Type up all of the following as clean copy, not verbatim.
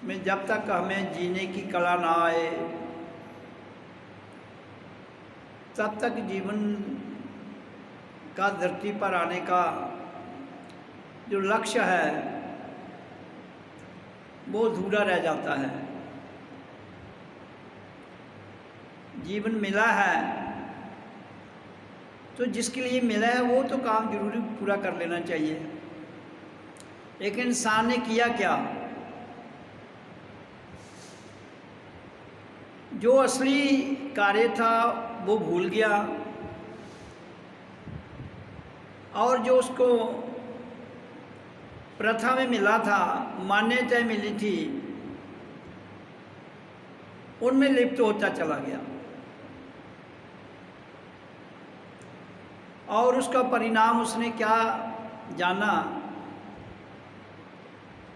में जब तक हमें जीने की कला ना आए तब तक जीवन का धरती पर आने का जो लक्ष्य है वो अधूरा रह जाता है। जीवन मिला है तो जिसके लिए मिला है वो तो काम जरूरी पूरा कर लेना चाहिए। लेकिन इंसान ने किया क्या? जो असली कार्य था वो भूल गया और जो उसको प्रथा में मिला था, मान्यताएं मिली थी, उनमें लिप्त होता चला गया और उसका परिणाम उसने क्या जाना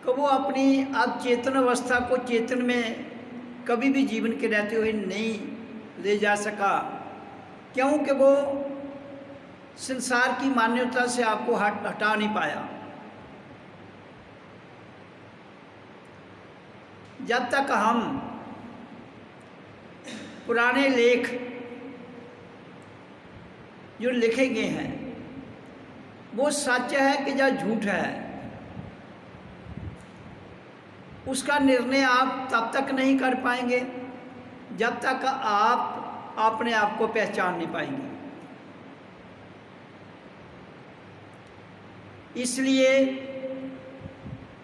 कि वो अपनी अचेतन अवस्था को चेतन में कभी भी जीवन के रहते हुए नहीं ले जा सका, क्योंकि वो संसार की मान्यता से आपको हटा नहीं पाया। जब तक हम पुराने लेख जो लिखे गए हैं वो सच है कि या झूठ है, उसका निर्णय आप तब तक नहीं कर पाएंगे जब तक आप अपने आप को पहचान नहीं पाएंगे। इसलिए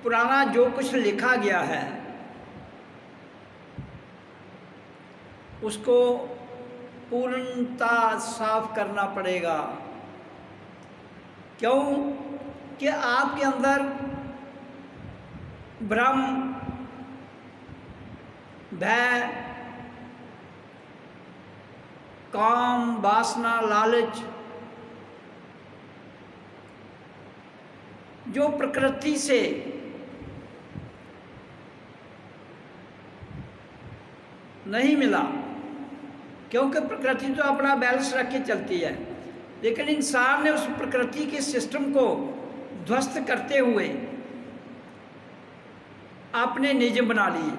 पुराना जो कुछ लिखा गया है उसको पूर्णता साफ करना पड़ेगा। क्यों कि आपके अंदर भ्रम, भय, काम, वासना, लालच जो प्रकृति से नहीं मिला, क्योंकि प्रकृति तो अपना बैलेंस रख के चलती है, लेकिन इंसान ने उस प्रकृति के सिस्टम को ध्वस्त करते हुए अपने नियम बना लिए।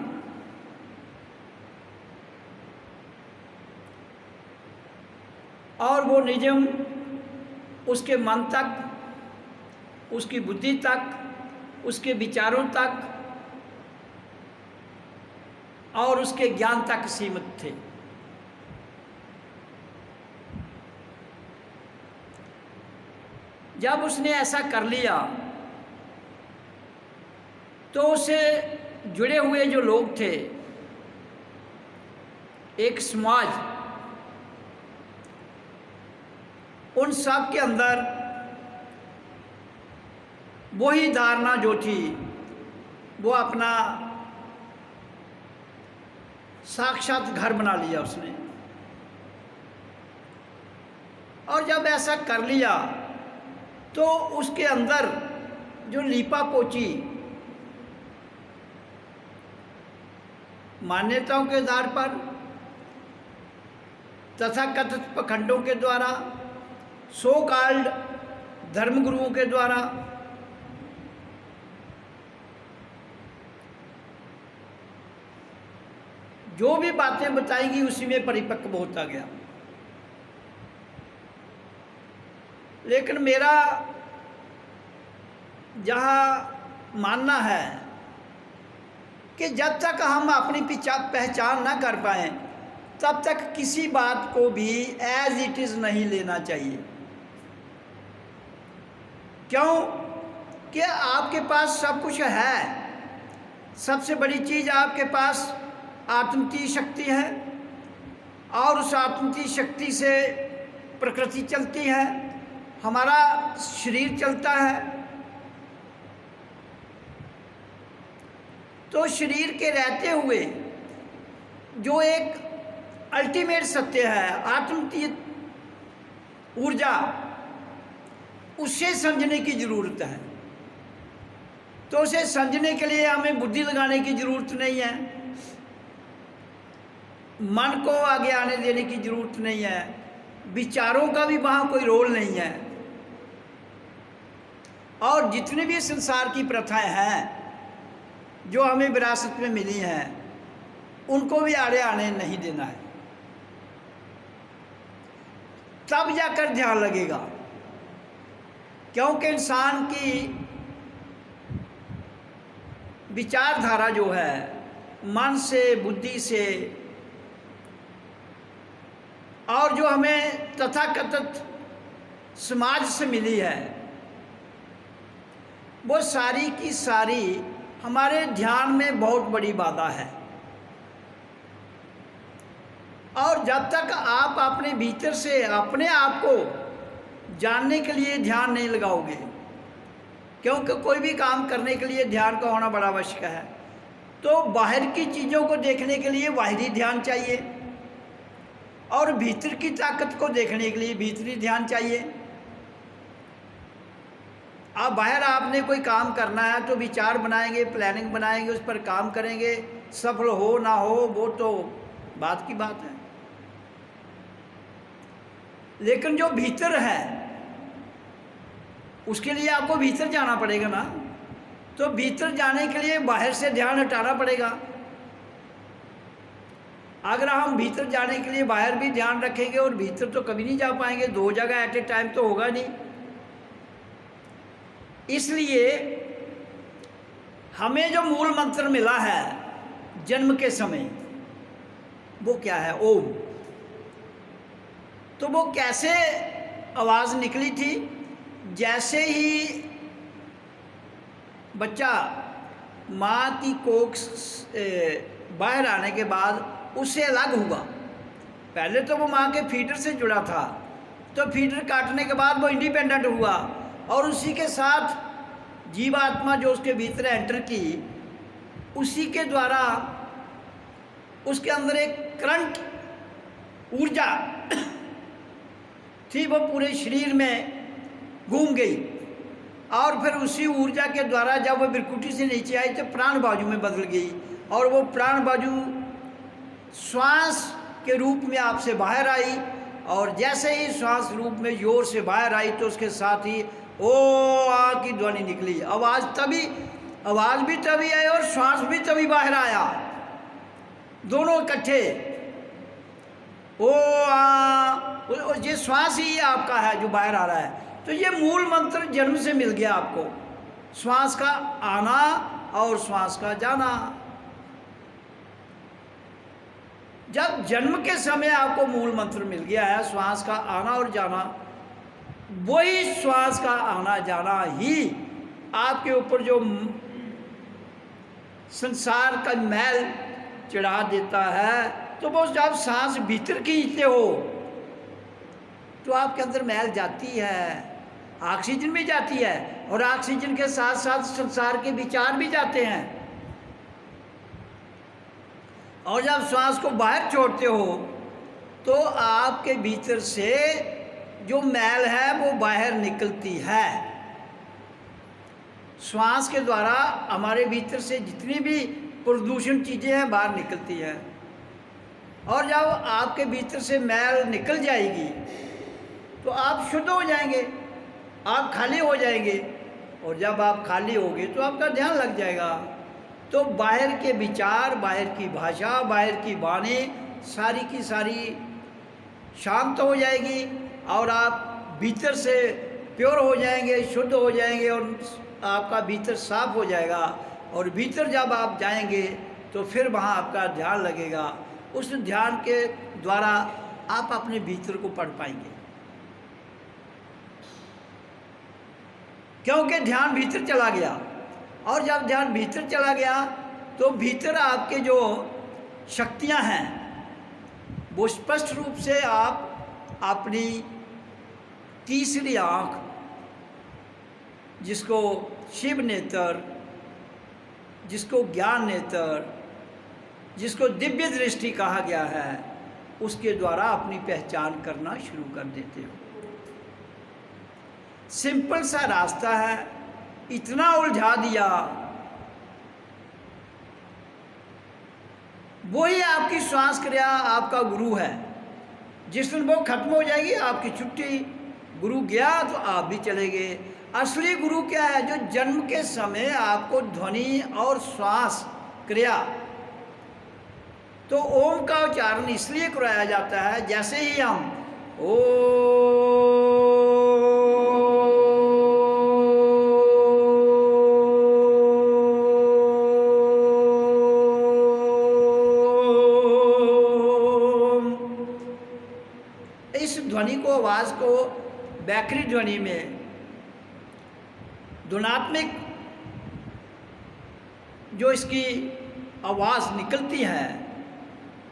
और वो नियम उसके मन तक, उसकी बुद्धि तक, उसके विचारों तक और उसके ज्ञान तक सीमित थे। जब उसने ऐसा कर लिया तो उससे जुड़े हुए जो लोग थे, एक समाज, उन सब के अंदर वही धारणा जो थी वो अपना साक्षात घर बना लिया उसने। और जब ऐसा कर लिया तो उसके अंदर जो लीपा पोची मान्यताओं के आधार पर तथा कथित पखंडों के द्वारा, सो कॉल्ड धर्मगुरुओं के द्वारा जो भी बातें बताएंगी उसी में परिपक्व होता गया। लेकिन मेरा जहाँ मानना है कि जब तक हम अपनी पहचान ना कर पाएं तब तक किसी बात को भी एज इट इज़ नहीं लेना चाहिए। क्यों कि आपके पास सब कुछ है। सबसे बड़ी चीज़ आपके पास आत्मतीय शक्ति है और उस आत्मतीय शक्ति से प्रकृति चलती है, हमारा शरीर चलता है। तो शरीर के रहते हुए जो एक अल्टीमेट सत्य है, आत्मतीय ऊर्जा, उसे समझने की ज़रूरत है। तो उसे समझने के लिए हमें बुद्धि लगाने की ज़रूरत नहीं है, मन को आगे आने देने की ज़रूरत नहीं है, विचारों का भी वहाँ कोई रोल नहीं है। और जितने भी संसार की प्रथाएं हैं जो हमें विरासत में मिली हैं उनको भी आड़े आने नहीं देना है। तब जाकर ध्यान लगेगा, क्योंकि इंसान की विचारधारा जो है मन से, बुद्धि से, और जो हमें तथाकथित समाज से मिली है, वो सारी की सारी हमारे ध्यान में बहुत बड़ी बाधा है। और जब तक आप अपने भीतर से अपने आप को जानने के लिए ध्यान नहीं लगाओगे, क्योंकि कोई भी काम करने के लिए ध्यान का होना बड़ा आवश्यक है, तो बाहर की चीज़ों को देखने के लिए बाहरी ध्यान चाहिए और भीतर की ताकत को देखने के लिए भीतरी ध्यान चाहिए। अब बाहर आपने कोई काम करना है तो विचार बनाएंगे, प्लानिंग बनाएंगे, उस पर काम करेंगे, सफल हो ना हो वो तो बात की बात है। लेकिन जो भीतर है उसके लिए आपको भीतर जाना पड़ेगा ना, तो भीतर जाने के लिए बाहर से ध्यान हटाना पड़ेगा। अगर हम भीतर जाने के लिए बाहर भी ध्यान रखेंगे और भीतर तो कभी नहीं जा पाएंगे, दो जगह एट ए टाइम तो होगा नहीं। इसलिए हमें जो मूल मंत्र मिला है जन्म के समय, वो क्या है? ओम। तो वो कैसे आवाज़ निकली थी? जैसे ही बच्चा माँ की कोख बाहर आने के बाद उससे अलग हुआ, पहले तो वो माँ के फीडर से जुड़ा था, तो फीडर काटने के बाद वो इंडिपेंडेंट हुआ और उसी के साथ जीवात्मा जो उसके भीतर एंटर की, उसी के द्वारा उसके अंदर एक करंट ऊर्जा थी, वो पूरे शरीर में घूम गई और फिर उसी ऊर्जा के द्वारा जब वो बिरकुटी से नीचे आई तो प्राण बाजू में बदल गई और वो प्राण बाजू श्वास के रूप में आपसे बाहर आई और जैसे ही श्वास रूप में जोर से बाहर आई तो उसके साथ ही ओ आ की ध्वनि निकली। आवाज़ भी तभी आई और श्वास भी तभी बाहर आया, दोनों इकट्ठे। ओ आ, ये श्वास ही आपका है जो बाहर आ रहा है। तो ये मूल मंत्र जन्म से मिल गया आपको, श्वास का आना और श्वास का जाना। जब जन्म के समय आपको मूल मंत्र मिल गया है श्वास का आना और जाना, वही श्वास का आना जाना ही आपके ऊपर जो संसार का मैल चढ़ा देता है। तो वो जब सांस भीतर खींचते हो तो आपके अंदर मैल जाती है, ऑक्सीजन भी जाती है और ऑक्सीजन के साथ साथ संसार के विचार भी जाते हैं। और जब श्वास को बाहर छोड़ते हो तो आपके भीतर से जो मैल है वो बाहर निकलती है। श्वास के द्वारा हमारे भीतर से जितनी भी प्रदूषण चीज़ें हैं बाहर निकलती हैं और जब आपके भीतर से मैल निकल जाएगी तो आप शुद्ध हो जाएंगे, आप खाली हो जाएंगे और जब आप खाली होगे तो आपका ध्यान लग जाएगा। तो बाहर के विचार, बाहर की भाषा, बाहर की वाणी सारी की सारी शांत हो जाएगी और आप भीतर से प्योर हो जाएंगे, शुद्ध हो जाएंगे और आपका भीतर साफ हो जाएगा। और भीतर जब आप जाएंगे तो फिर वहाँ आपका ध्यान लगेगा। उस ध्यान के द्वारा आप अपने भीतर को पढ़ पाएंगे, क्योंकि ध्यान भीतर चला गया। और जब ध्यान भीतर चला गया तो भीतर आपके जो शक्तियाँ हैं वो स्पष्ट रूप से आप अपनी तीसरी आँख, जिसको शिव नेत्र, जिसको ज्ञान नेत्र, जिसको दिव्य दृष्टि कहा गया है, उसके द्वारा अपनी पहचान करना शुरू कर देते हो। सिंपल सा रास्ता है, इतना उलझा दिया। वही आपकी श्वास क्रिया आपका गुरु है। जिस दिन वो खत्म हो जाएगी आपकी छुट्टी, गुरु गया तो आप भी चले गए। असली गुरु क्या है? जो जन्म के समय आपको ध्वनि और श्वास क्रिया, तो ओम का उच्चारण इसलिए कराया जाता है, जैसे ही हम इस ध्वनि को, आवाज को बैकरी ध्वनि में ध्वनात्मक जो इसकी आवाज निकलती है,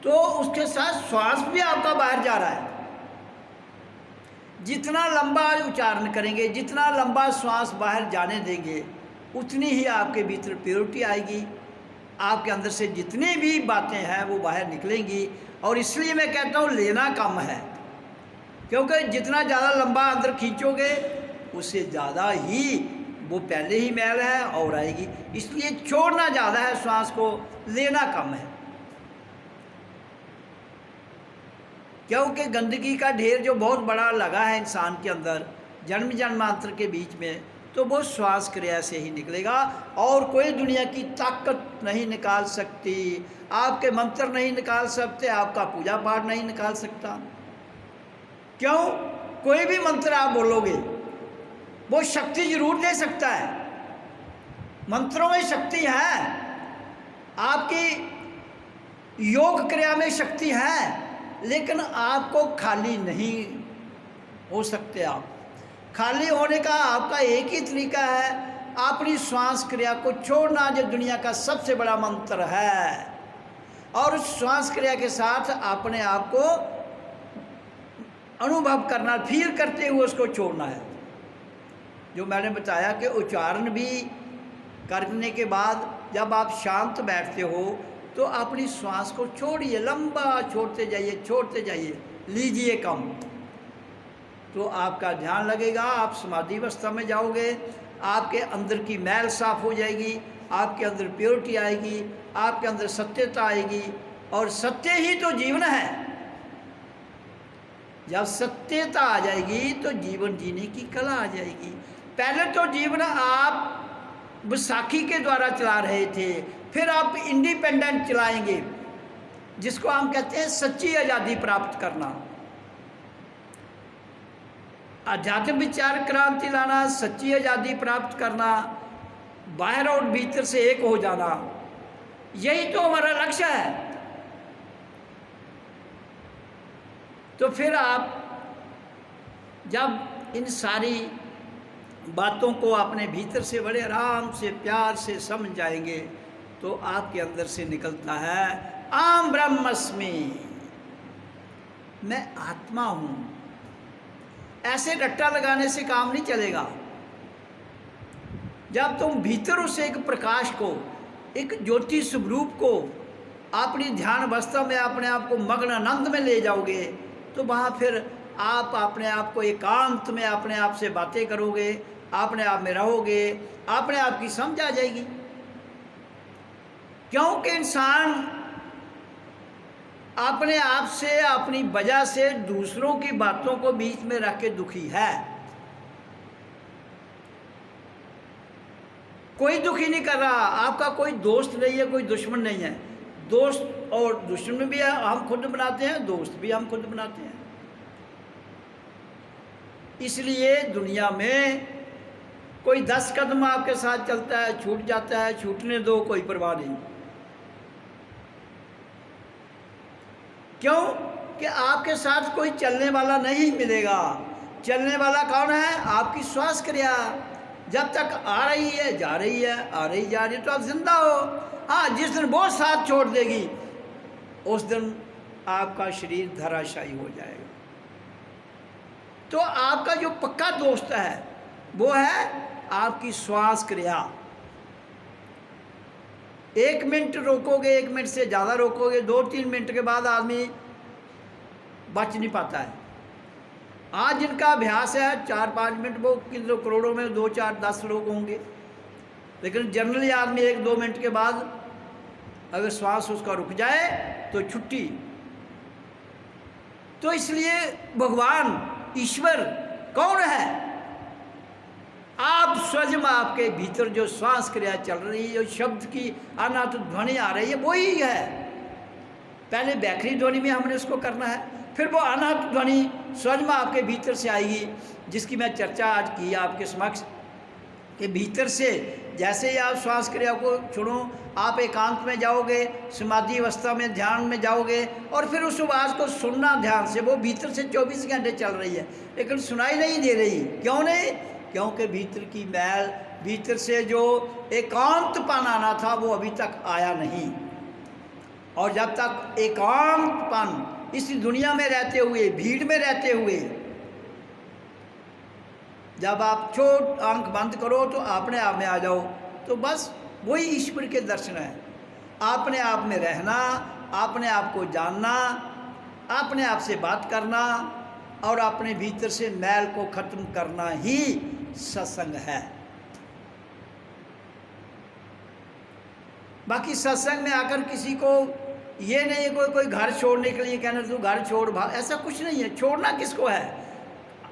तो उसके साथ श्वास भी आपका बाहर जा रहा है। जितना लंबा उच्चारण करेंगे, जितना लंबा श्वास बाहर जाने देंगे, उतनी ही आपके भीतर प्योरिटी आएगी। आपके अंदर से जितनी भी बातें हैं वो बाहर निकलेंगी। और इसलिए मैं कहता हूँ लेना कम है, क्योंकि जितना ज़्यादा लंबा अंदर खींचोगे उससे ज़्यादा ही वो पहले ही मैल है और आएगी। इसलिए छोड़ना ज़्यादा है श्वास को, लेना कम है। क्योंकि गंदगी का ढेर जो बहुत बड़ा लगा है इंसान के अंदर जन्म जन्मांतर के बीच में, तो वो श्वास क्रिया से ही निकलेगा और कोई दुनिया की ताकत नहीं निकाल सकती। आपके मंत्र नहीं निकाल सकते, आपका पूजा पाठ नहीं निकाल सकता। क्यों? कोई भी मंत्र आप बोलोगे वो शक्ति जरूर दे सकता है, मंत्रों में शक्ति है, आपकी योग क्रिया में शक्ति है, लेकिन आपको खाली नहीं हो सकते। आप खाली होने का आपका एक ही तरीका है, अपनी श्वास क्रिया को छोड़ना, जो दुनिया का सबसे बड़ा मंत्र है। और उस श्वास क्रिया के साथ अपने आप को अनुभव करना, फील करते हुए उसको छोड़ना है। जो मैंने बताया कि उच्चारण भी करने के बाद जब आप शांत बैठते हो तो अपनी श्वास को छोड़िए, लंबा छोड़ते जाइए, छोड़ते जाइए, लीजिए कम, तो आपका ध्यान लगेगा। आप समाधि अवस्था में जाओगे, आपके अंदर की मैल साफ हो जाएगी, आपके अंदर प्योरिटी आएगी, आपके अंदर सत्यता आएगी। और सत्य ही तो जीवन है। जब सत्यता आ जाएगी तो जीवन जीने की कला आ जाएगी। पहले तो जीवन आप बैसाखी के द्वारा चला रहे थे, फिर आप इंडिपेंडेंट चलाएंगे, जिसको हम कहते हैं सच्ची आज़ादी प्राप्त करना, आध्यात्मिक विचार क्रांति लाना, सच्ची आज़ादी प्राप्त करना, बाहर और भीतर से एक हो जाना, यही तो हमारा लक्ष्य है। तो फिर आप जब इन सारी बातों को अपने भीतर से बड़े आराम से, प्यार से समझ जाएंगे, तो आपके अंदर से निकलता है आम ब्रह्मस्मि, मैं आत्मा हूँ। ऐसे रट्टा लगाने से काम नहीं चलेगा। जब तुम भीतर उस एक प्रकाश को, एक ज्योति स्वरूप को अपनी ध्यान अवस्था में अपने आप को मग्न आनंद में ले जाओगे, तो वहाँ फिर आप अपने आप को एकांत में अपने आप से बातें करोगे, अपने आप में रहोगे, अपने आप की समझ आ जाएगी। क्योंकि इंसान अपने आप से, अपनी वजह से दूसरों की बातों को बीच में रख के दुखी है। कोई दुखी नहीं कर रहा, आपका कोई दोस्त नहीं है, कोई दुश्मन नहीं है। दोस्त और दुश्मन भी हम खुद बनाते हैं, दोस्त भी हम खुद बनाते हैं। इसलिए दुनिया में कोई 10 कदम आपके साथ चलता है, छूट जाता है, छूटने दो, कोई परवाह नहीं। क्यों? कि आपके साथ कोई चलने वाला नहीं मिलेगा। चलने वाला कौन है? आपकी श्वास क्रिया। जब तक आ रही है, जा रही है, आ रही जा रही है, तो आप जिंदा हो। हाँ, जिस दिन वो साथ छोड़ देगी, उस दिन आपका शरीर धराशायी हो जाएगा। तो आपका जो पक्का दोस्त है वो है आपकी श्वास क्रिया। 1 मिनट रोकोगे, 1 मिनट से ज़्यादा रोकोगे, 2-3 मिनट के बाद आदमी बच नहीं पाता है। आज जिनका अभ्यास है 4-5 मिनट, वो कितने करोड़ों में 2-4-10 लोग होंगे, लेकिन जनरली आदमी 1-2 मिनट के बाद अगर श्वास उसका रुक जाए तो छुट्टी। तो इसलिए भगवान ईश्वर कौन है? आप स्वयं आपके भीतर जो श्वास क्रिया चल रही है, जो शब्द की अनाहत ध्वनि आ रही है, वही है। पहले बैखरी ध्वनि में हमने उसको करना है, फिर वो अनाहत ध्वनि स्वयं आपके भीतर से आएगी, जिसकी मैं चर्चा आज की आपके समक्ष। कि भीतर से जैसे ही आप श्वास क्रिया को सुनो, आप एकांत में जाओगे, समाधि अवस्था में ध्यान में जाओगे, और फिर उस आवाज़ को सुनना ध्यान से। वो भीतर से 24 घंटे चल रही है, लेकिन सुनाई नहीं दे रही। क्यों नहीं? क्योंकि भीतर की मैल, भीतर से जो एकांतपन आना था वो अभी तक आया नहीं। और जब तक एकांतपन इस दुनिया में रहते हुए, भीड़ में रहते हुए, जब आप छोट आंख बंद करो तो अपने आप में आ जाओ, तो बस वही ईश्वर के दर्शन है। अपने आप में रहना, अपने आप को जानना, अपने आप से बात करना और अपने भीतर से मैल को खत्म करना ही सत्संग है। बाकी सत्संग में आकर किसी को ये नहीं है कोई घर छोड़ने के लिए कहना तू घर छोड़ भाग, ऐसा कुछ नहीं है। छोड़ना किसको है?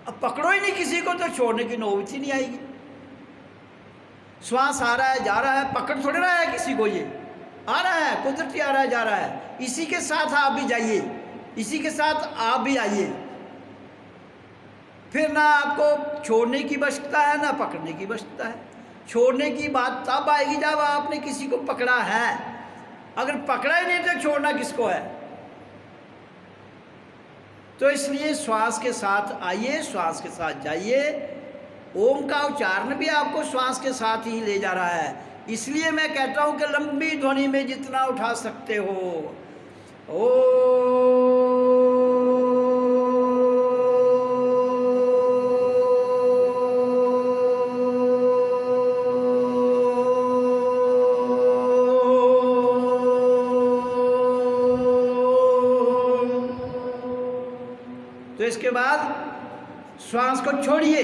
अब पकड़ो ही नहीं किसी को तो छोड़ने की नौबत ही नहीं आएगी। श्वास आ रहा है जा रहा है, पकड़ थोड़े रहा है किसी को, ये आ रहा है कुदरती आ रहा है जा रहा है। इसी के साथ आप भी जाइए, इसी के साथ आप भी आइए। फिर ना आपको छोड़ने की आवश्यकता है ना पकड़ने की आवश्यकता है। छोड़ने की बात तब आएगी जब आपने किसी को पकड़ा है। अगर पकड़ा ही नहीं तो छोड़ना किसको है? तो इसलिए श्वास के साथ आइए, श्वास के साथ जाइए। ओम का उच्चारण भी आपको श्वास के साथ ही ले जा रहा है। इसलिए मैं कहता हूं कि लंबी ध्वनि में जितना उठा सकते हो, ओ तो इसके बाद श्वास को छोड़िए।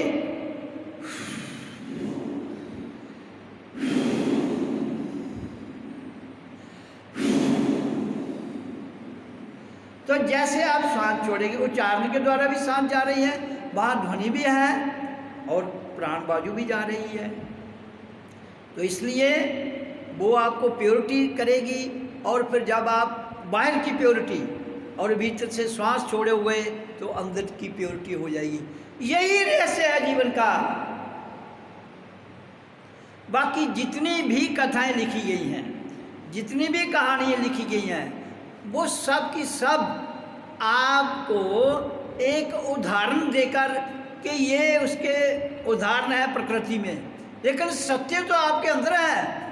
तो जैसे आप सांस छोड़ेंगे, उच्चारण के द्वारा भी सांस जा रही है, वहाँ ध्वनि भी है और प्राण बाजू भी जा रही है। तो इसलिए वो आपको प्योरिटी करेगी। और फिर जब आप बाहर की प्योरिटी और भीतर से श्वास छोड़े हुए तो अंदर की प्योरिटी हो जाएगी। यही रहस्य है जीवन का। बाकी जितनी भी कथाएं लिखी गई हैं, जितनी भी कहानियाँ लिखी गई हैं, वो सब की सब आपको एक उदाहरण देकर कि ये उसके उदाहरण है प्रकृति में, लेकिन सत्य तो आपके अंदर है।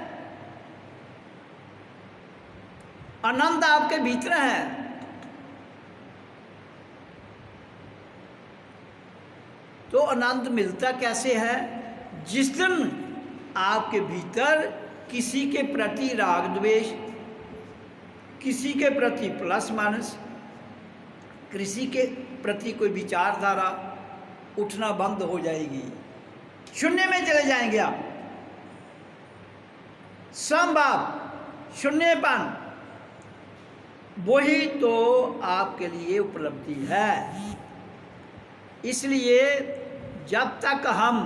आनंद आपके भीतर है। तो आनंद मिलता कैसे है? जिस दिन आपके भीतर किसी के प्रति राग द्वेष, किसी के प्रति प्लस माइनस, किसी के प्रति कोई विचारधारा उठना बंद हो जाएगी। शून्य में चले जाएंगे आप। समभाव, शून्यपन, वही तो आपके लिए उपलब्धि है। इसलिए जब तक हम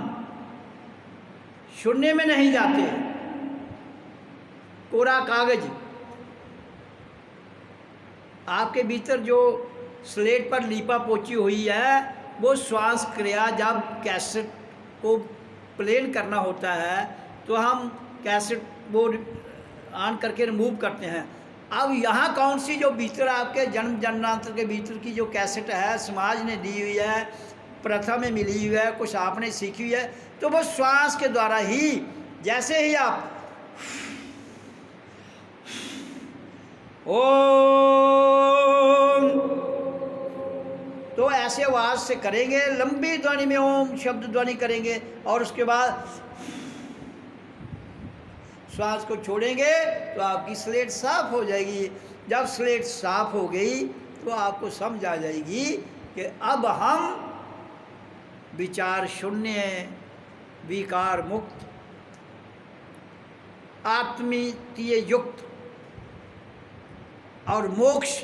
शून्य में नहीं जाते, कोरा कागज, आपके भीतर जो स्लेट पर लीपा पोची हुई है, वो श्वास क्रिया जब कैसेट को प्लेन करना होता है तो हम कैसेट वो ऑन करके रिमूव करते हैं। अब यहाँ कौन सी जो भीतर आपके जन्म जन्मांतर के भीतर की जो कैसेट है, समाज ने दी हुई है, प्रथा में मिली हुई है, कुछ आपने सीखी हुई है, तो वो श्वास के द्वारा ही, जैसे ही आप ओम, तो ऐसे आवाज से करेंगे, लंबी ध्वनि में ओम शब्द ध्वनि करेंगे, और उसके बाद श्वास को छोड़ेंगे तो आपकी स्लेट साफ हो जाएगी। जब स्लेट साफ हो गई तो आपको समझ आ जाएगी कि अब हम विचार शून्य, विकार मुक्त, आत्मीय युक्त और मोक्ष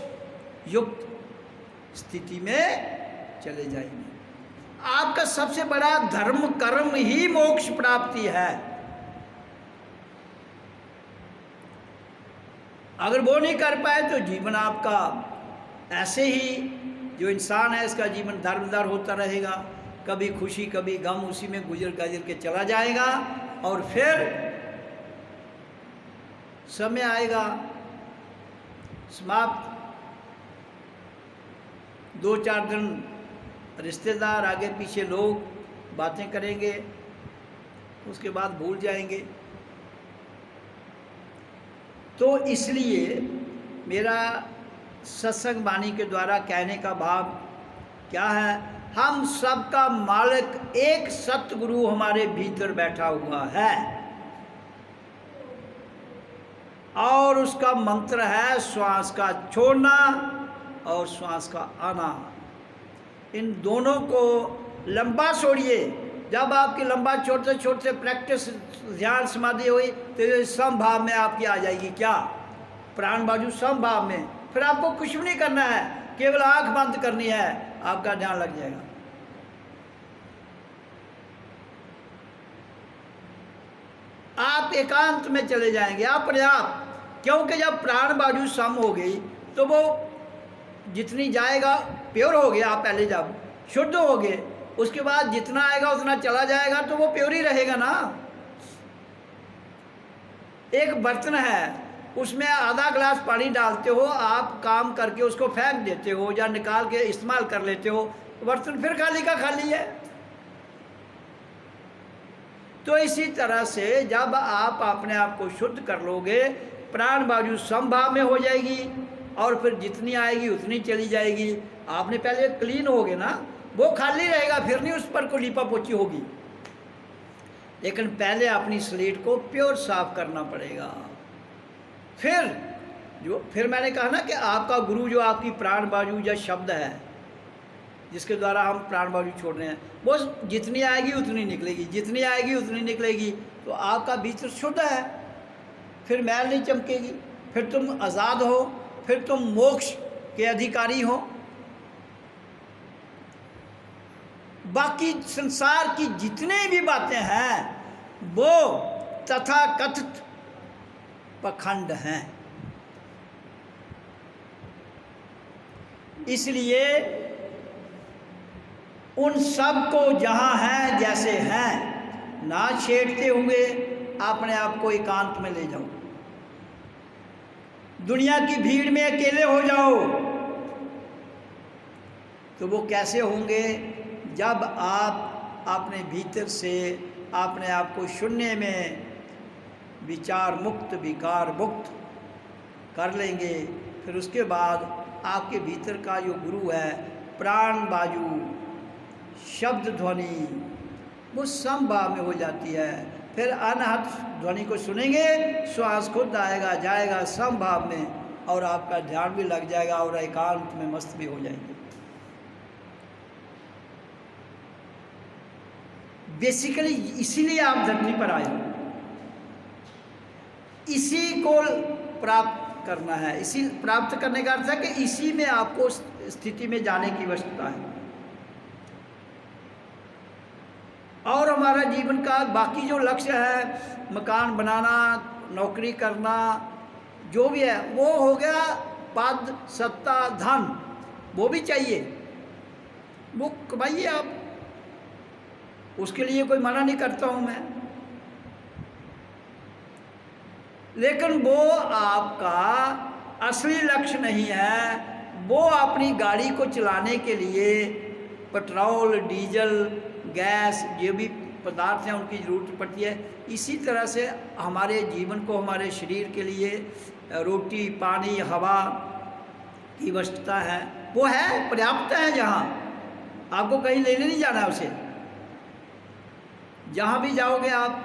युक्त स्थिति में चले जाएंगे। आपका सबसे बड़ा धर्म कर्म ही मोक्ष प्राप्ति है। अगर वो नहीं कर पाए तो जीवन आपका ऐसे ही, जो इंसान है इसका जीवन दर बदर होता रहेगा, कभी खुशी कभी गम, उसी में गुजर गाजर के चला जाएगा। और फिर समय आएगा समाप्त, 2-4 दिन रिश्तेदार आगे पीछे लोग बातें करेंगे, उसके बाद भूल जाएंगे। तो इसलिए मेरा सत्संग वाणी के द्वारा कहने का भाव क्या है, हम सबका मालिक एक सतगुरु हमारे भीतर बैठा हुआ है और उसका मंत्र है श्वास का छोड़ना और श्वास का आना। इन दोनों को लंबा छोड़िए। जब आपकी लंबा छोड़ते छोड़ते प्रैक्टिस ध्यान समाधि हुई तो समभाव में आपकी आ जाएगी, क्या प्राण बाजू समभाव में। फिर आपको कुछ भी नहीं करना है, केवल आंख बंद करनी है, आपका ध्यान लग जाएगा। आप एकांत में चले जाएंगे अपने आप, क्योंकि जब प्राण बाजू सम हो गई तो वो जितनी जाएगा प्योर हो गया। आप पहले जब शुद्ध हो गए, उसके बाद जितना आएगा उतना चला जाएगा, तो वो प्योर ही रहेगा ना। एक बर्तन है, उसमें आधा ग्लास पानी डालते हो, आप काम करके उसको फेंक देते हो या निकाल के इस्तेमाल कर लेते हो, बर्तन फिर खाली का खाली है। तो इसी तरह से जब आप अपने आप को शुद्ध कर लोगे, प्राण बाजू समभाव में हो जाएगी और फिर जितनी आएगी उतनी चली जाएगी। आपने पहले क्लीन हो गए ना, वो खाली रहेगा, फिर नहीं उस पर को लीपा पोची होगी। लेकिन पहले अपनी स्लेट को प्योर साफ करना पड़ेगा। फिर मैंने कहा ना कि आपका गुरु जो आपकी प्राण बाजू या शब्द है, जिसके द्वारा हम प्राण बाजू छोड़ रहे हैं, वो जितनी आएगी उतनी निकलेगी, जितनी आएगी उतनी निकलेगी। तो आपका भीतर शुद्ध है, फिर मैल नहीं चमकेगी, फिर तुम आज़ाद हो, फिर तुम मोक्ष के अधिकारी हो। बाकी संसार की जितने भी बातें हैं वो तथाकथित पखंड हैं। इसलिए उन सब को जहाँ हैं जैसे हैं ना छेड़ते हुए अपने आप को एकांत में ले जाओ। दुनिया की भीड़ में अकेले हो जाओ। तो वो कैसे होंगे? जब आप अपने भीतर से अपने आप को शून्य में विचार मुक्त विकार मुक्त कर लेंगे। फिर उसके बाद आपके भीतर का जो गुरु है, प्राण बाजू शब्द ध्वनि, वो समभाव में हो जाती है। फिर अनहद ध्वनि को सुनेंगे, श्वास खुद आएगा जाएगा समभाव में, और आपका ध्यान भी लग जाएगा और एकांत में मस्त भी हो जाएंगे। बेसिकली इसीलिए आप धरती पर आए हो, इसी को प्राप्त करना है। इसी प्राप्त करने का अर्थ है कि इसी में आपको स्थिति में जाने की आवश्यकता है। और हमारा जीवन का बाकी जो लक्ष्य है, मकान बनाना, नौकरी करना, जो भी है वो हो गया, पद सत्ता धन वो भी चाहिए, वो कमाइए आप, उसके लिए कोई मना नहीं करता हूँ मैं। लेकिन वो आपका असली लक्ष्य नहीं है। वो अपनी गाड़ी को चलाने के लिए पेट्रोल डीजल गैस जो भी पदार्थ हैं उनकी ज़रूरत पड़ती है। इसी तरह से हमारे जीवन को, हमारे शरीर के लिए रोटी पानी हवा की आवश्यकता है, वो है, पर्याप्त है। जहाँ आपको कहीं लेने नहीं जाना है उसे, जहाँ भी जाओगे आप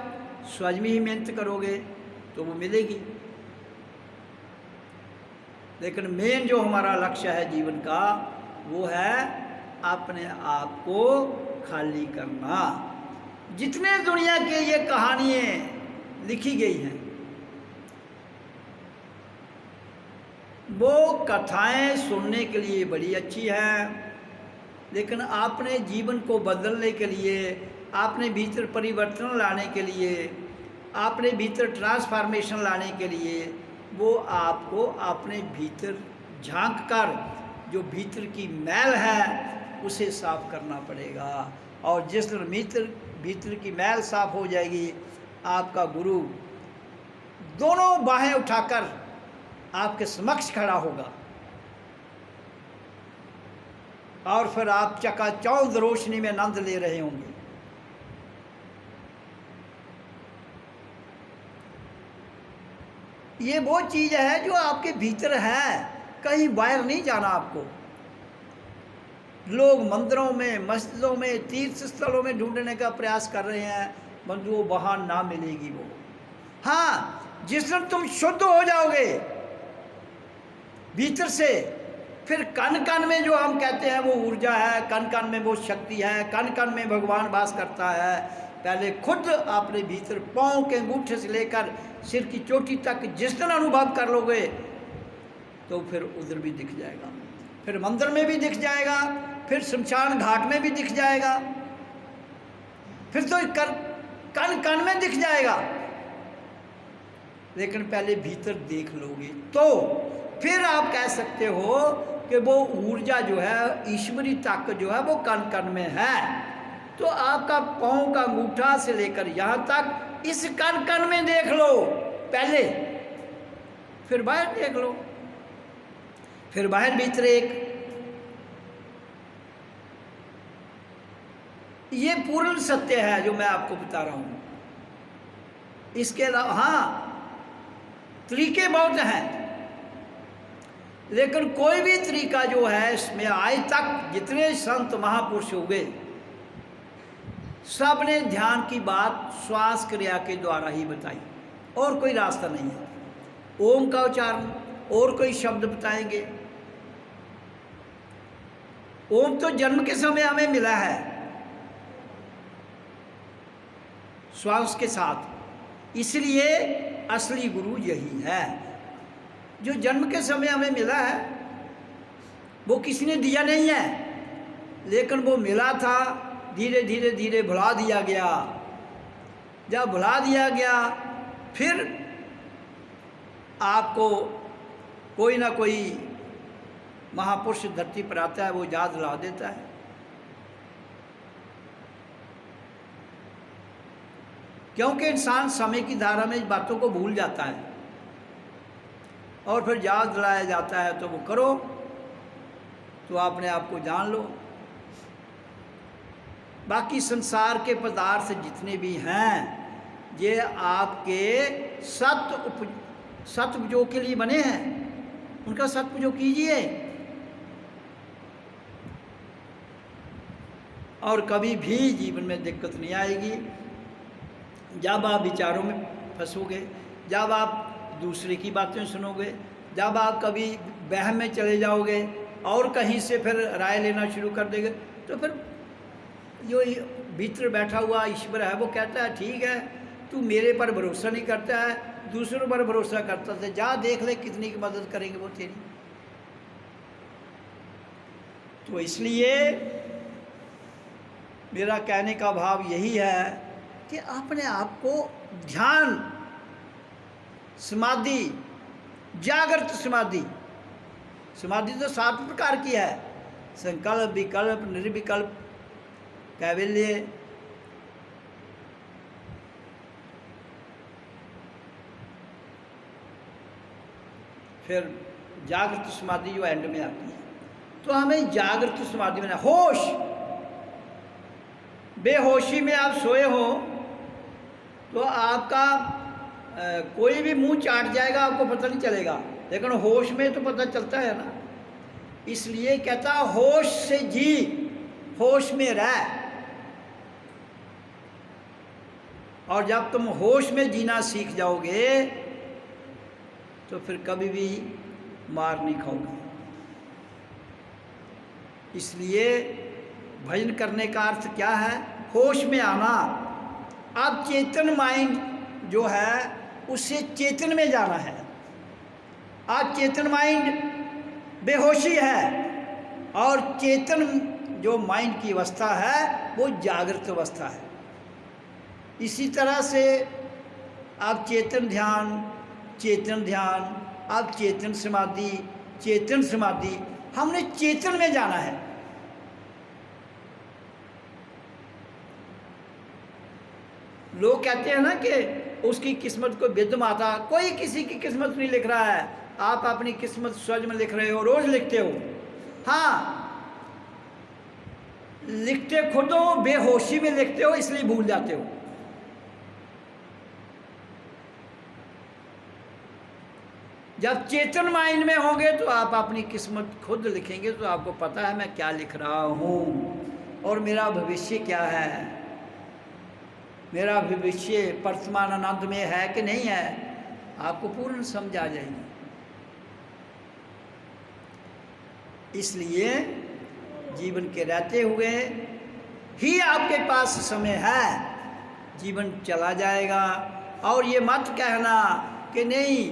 स्वयं ही मेहनत करोगे तो वो मिलेगी। लेकिन मेन जो हमारा लक्ष्य है जीवन का, वो है अपने आप को खाली करना। जितने दुनिया के ये कहानियाँ लिखी गई हैं, वो कथाएं सुनने के लिए बड़ी अच्छी हैं, लेकिन आपने जीवन को बदलने के लिए, आपने भीतर परिवर्तन लाने के लिए, आपने भीतर ट्रांसफॉर्मेशन लाने के लिए, वो आपको अपने भीतर झांक कर जो भीतर की मैल है उसे साफ करना पड़ेगा। और जिस दिन भीतर की मैल साफ हो जाएगी, आपका गुरु दोनों बाहें उठाकर आपके समक्ष खड़ा होगा और फिर आप चकाचौंध रोशनी में आनंद ले रहे होंगे। ये वो चीज़ है जो आपके भीतर है, कहीं बाहर नहीं जाना आपको। लोग मंदिरों में, मस्जिदों में, तीर्थ स्थलों में ढूंढने का प्रयास कर रहे हैं, परंतु वो वहाँ ना मिलेगी वो। हाँ, जिस दिन तुम शुद्ध हो जाओगे भीतर से, फिर कण कण में जो हम कहते हैं वो ऊर्जा है, कण कण में वो शक्ति है, कण कण में भगवान वास करता है। पहले खुद अपने भीतर पाँव के अंगूठे से लेकर सिर की चोटी तक जिस दिन अनुभव कर लोगे तो फिर उधर भी दिख जाएगा, फिर मंदिर में भी दिख जाएगा, फिर शमशान घाट में भी दिख जाएगा, फिर तो कण कण में दिख जाएगा। लेकिन पहले भीतर देख लोगे तो फिर आप कह सकते हो कि वो ऊर्जा जो है, ईश्वरी ताकत जो है वो कण कण में है। तो आपका पाँव का अंगूठा से लेकर यहाँ तक इस कण कण में देख लो पहले, फिर बाहर देख लो, फिर बाहर भीतर एक। ये पूर्ण सत्य है जो मैं आपको बता रहा हूँ। इसके अलावा हाँ, तरीके बहुत हैं, लेकिन कोई भी तरीका जो है इसमें आज तक जितने संत महापुरुष हुए सब ने ध्यान की बात श्वास क्रिया के द्वारा ही बताई, और कोई रास्ता नहीं है। ओम का उच्चारण, और कोई शब्द बताएंगे। ओम तो जन्म के समय हमें मिला है श्वास के साथ, इसलिए असली गुरु यही है। जो जन्म के समय हमें मिला है वो किसी ने दिया नहीं है, लेकिन वो मिला था, धीरे धीरे धीरे भुला दिया गया। जब भुला दिया गया फिर आपको कोई ना कोई महापुरुष धरती पर आता है, वो याद दिला देता है। क्योंकि इंसान समय की धारा में इस बातों को भूल जाता है और फिर याद दिलाया जाता है तो वो करो, तो अपने आप को जान लो। बाकी संसार के पदार्थ जितने भी हैं ये आपके सत्उपयोग के लिए बने हैं, उनका सदुपयोग कीजिए। और कभी भी जीवन में दिक्कत नहीं आएगी जब आप विचारों में फंसोगे, जब आप दूसरे की बातें सुनोगे, जब आप कभी वहम में चले जाओगे और कहीं से फिर राय लेना शुरू कर देंगे, तो फिर जो भीतर बैठा हुआ ईश्वर है वो कहता है ठीक है, तू मेरे पर भरोसा नहीं करता है, दूसरों पर भरोसा करता था, जा देख ले कितनी की मदद करेंगे वो तेरी। तो इसलिए मेरा कहने का भाव यही है कि अपने आप को ध्यान, समाधि, जागृत समाधि, समाधि तो 7 प्रकार की है, संकल्प, विकल्प, निर्विकल्प, कैवल्य, फिर जागृत समाधि जो एंड में आती है। तो हमें जागृत समाधि में होश, बेहोशी में आप सोए हो तो आपका कोई भी मुंह चाट जाएगा, आपको पता नहीं चलेगा, लेकिन होश में तो पता चलता है ना। इसलिए कहता होश से जी, होश में रह। और जब तुम होश में जीना सीख जाओगे तो फिर कभी भी मार नहीं खाओगे। इसलिए भजन करने का अर्थ क्या है? होश में आना। अब चेतन माइंड जो है उससे चेतन में जाना है। आज चेतन माइंड बेहोशी है और चेतन जो माइंड की अवस्था है वो जागृत अवस्था है। इसी तरह से आप चेतन ध्यान, आप चेतन समाधि, हमने चेतन में जाना है। लोग कहते हैं ना कि उसकी किस्मत को विद्यमाता, कोई किसी की किस्मत नहीं लिख रहा है। आप अपनी किस्मत स्वयं में लिख रहे हो, रोज लिखते हो। हाँ, लिखते खुद हो, बेहोशी में लिखते हो, इसलिए भूल जाते हो। जब चेतन माइंड में होंगे तो आप अपनी किस्मत खुद लिखेंगे, तो आपको पता है मैं क्या लिख रहा हूँ और मेरा भविष्य क्या है, मेरा भविष्य वर्तमान आनंद में है कि नहीं है, आपको पूर्ण समझ आ जाएगी। इसलिए जीवन के रहते हुए ही आपके पास समय है, जीवन चला जाएगा। और ये मत कहना कि नहीं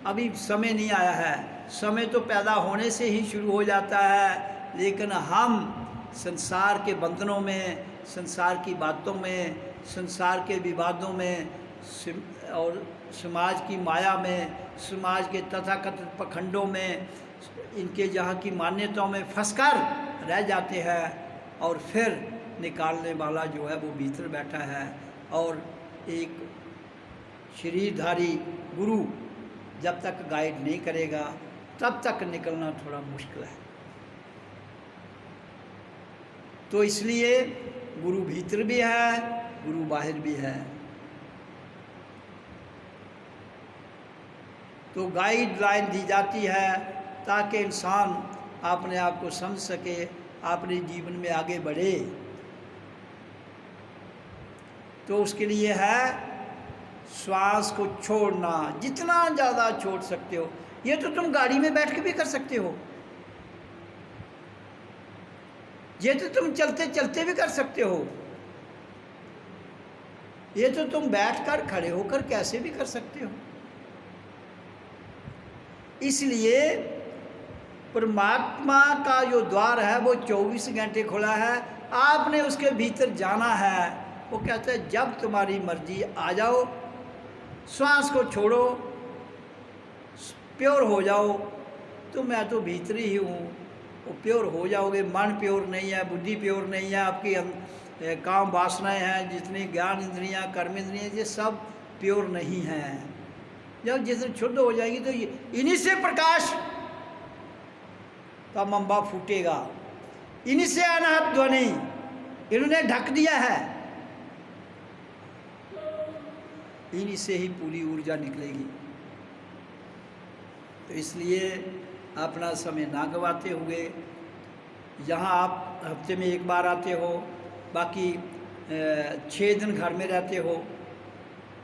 अभी समय नहीं आया है, समय तो पैदा होने से ही शुरू हो जाता है। लेकिन हम संसार के बंधनों में, संसार की बातों में, संसार के विवादों में और समाज की माया में, समाज के तथाकथित पखंडों में, इनके जहाँ की मान्यताओं में फंसकर रह जाते हैं। और फिर निकालने वाला जो है वो भीतर बैठा है। और एक शरीरधारी गुरु जब तक गाइड नहीं करेगा तब तक निकलना थोड़ा मुश्किल है। तो इसलिए गुरु भीतर भी है, गुरु बाहर भी है। तो गाइडलाइन दी जाती है ताकि इंसान अपने आप को समझ सके, अपने जीवन में आगे बढ़े। तो उसके लिए है श्वास को छोड़ना, जितना ज़्यादा छोड़ सकते हो। ये तो तुम गाड़ी में बैठ के भी कर सकते हो, ये तो तुम चलते चलते भी कर सकते हो, ये तो तुम बैठकर खड़े होकर कैसे भी कर सकते हो। इसलिए परमात्मा का जो द्वार है वो 24 घंटे खुला है, आपने उसके भीतर जाना है। वो कहते हैं जब तुम्हारी मर्जी आ जाओ, श्वास को छोड़ो, प्योर हो जाओ। तो मैं तो भीतर ही हूँ, वो प्योर हो जाओगे। मन प्योर नहीं है, बुद्धि प्योर नहीं है, आपकी काम वासनाएं हैं, जितनी ज्ञान इंद्रियाँ, कर्म इंद्रियाँ, ये सब प्योर नहीं हैं। जब जितने शुद्ध हो जाएगी तो इन्हीं से प्रकाश का मंबा फूटेगा, इन्हीं से अनाहत ध्वनि इन्होंने ढक दिया है, इन्हीं से ही पूरी ऊर्जा निकलेगी। तो इसलिए अपना समय ना गवाते हुए, यहाँ आप हफ्ते में एक बार आते हो, बाकी 6 दिन घर में रहते हो,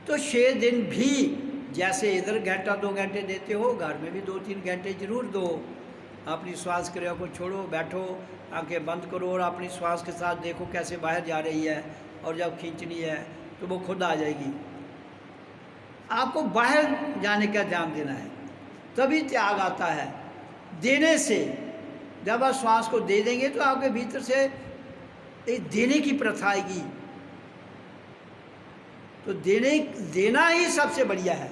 तो 6 दिन भी जैसे इधर घंटा 2 घंटे देते हो, घर में भी 2-3 घंटे जरूर दो। अपनी श्वास क्रिया को छोड़ो, बैठो, आंखें बंद करो और अपनी श्वास के साथ देखो कैसे बाहर जा रही है, और जब खींचनी है तो वो खुद आ जाएगी। आपको बाहर जाने का ध्यान देना है, तभी त्याग आता है। देने से, जब आप श्वास को दे देंगे तो आपके भीतर से एक देने की प्रथा आएगी। तो देना ही सबसे बढ़िया है।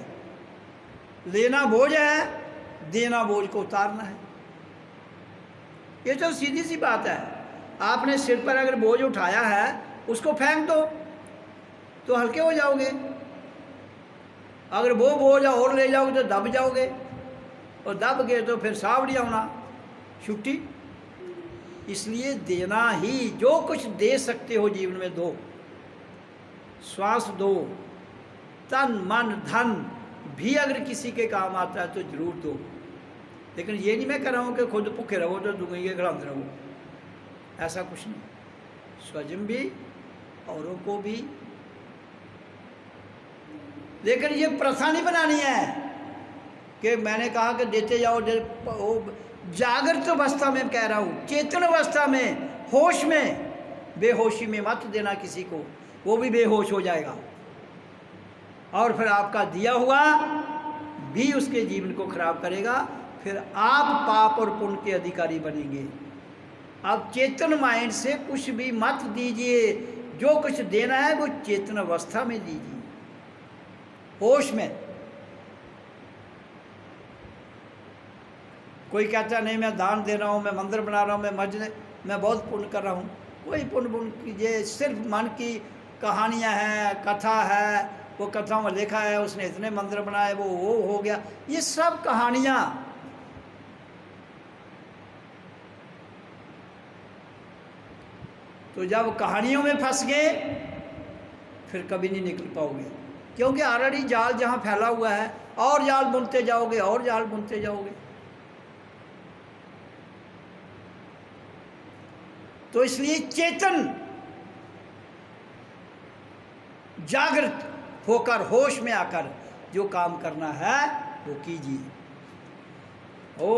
लेना बोझ है, देना बोझ को उतारना है। ये तो सीधी सी बात है। आपने सिर पर अगर बोझ उठाया है, उसको फेंक दो तो हल्के हो जाओगे। अगर वो बोझ और ले जाओगे तो दब जाओगे, और दब गए तो फिर सावड़ी आना, छुट्टी। इसलिए देना ही, जो कुछ दे सकते हो जीवन में दो। श्वास दो, तन मन धन भी अगर किसी के काम आता है तो जरूर दो। लेकिन ये नहीं मैं कह रहा हूँ कि खुद भूखे रहो तो दुनिया खिलाते रहो, ऐसा कुछ नहीं। स्वयं भी, औरों को भी। लेकिन ये प्रथा नहीं बनानी है कि मैंने कहा कि देते जाओ। जागृत अवस्था में कह रहा हूँ, चेतन अवस्था में, होश में, बेहोशी में मत देना किसी को, वो भी बेहोश हो जाएगा। और फिर आपका दिया हुआ भी उसके जीवन को खराब करेगा। फिर आप पाप और पुण्य के अधिकारी बनेंगे। आप चेतन माइंड से कुछ भी मत दीजिए, जो कुछ देना है वो चेतन अवस्था में दीजिए, होश में। कोई कहता नहीं मैं दान दे रहा हूँ, मैं मंदिर बना रहा हूँ, मैं मस्जिद, मैं बहुत पुण्य कर रहा हूँ। कोई पुण्य कीजिए, सिर्फ मन की कहानियाँ हैं, कथा है, वो कथाओं में लिखा है उसने इतने मंदिर बनाए, वो हो गया, ये सब कहानियाँ। तो जब कहानियों में फंस गए फिर कभी नहीं निकल पाओगे, क्योंकि ऑलरेडी जाल जहाँ फैला हुआ है और जाल बुनते जाओगे और जाल बुनते जाओगे। तो इसलिए चेतन जागृत होकर होश में आकर जो काम करना है वो कीजिए। ओ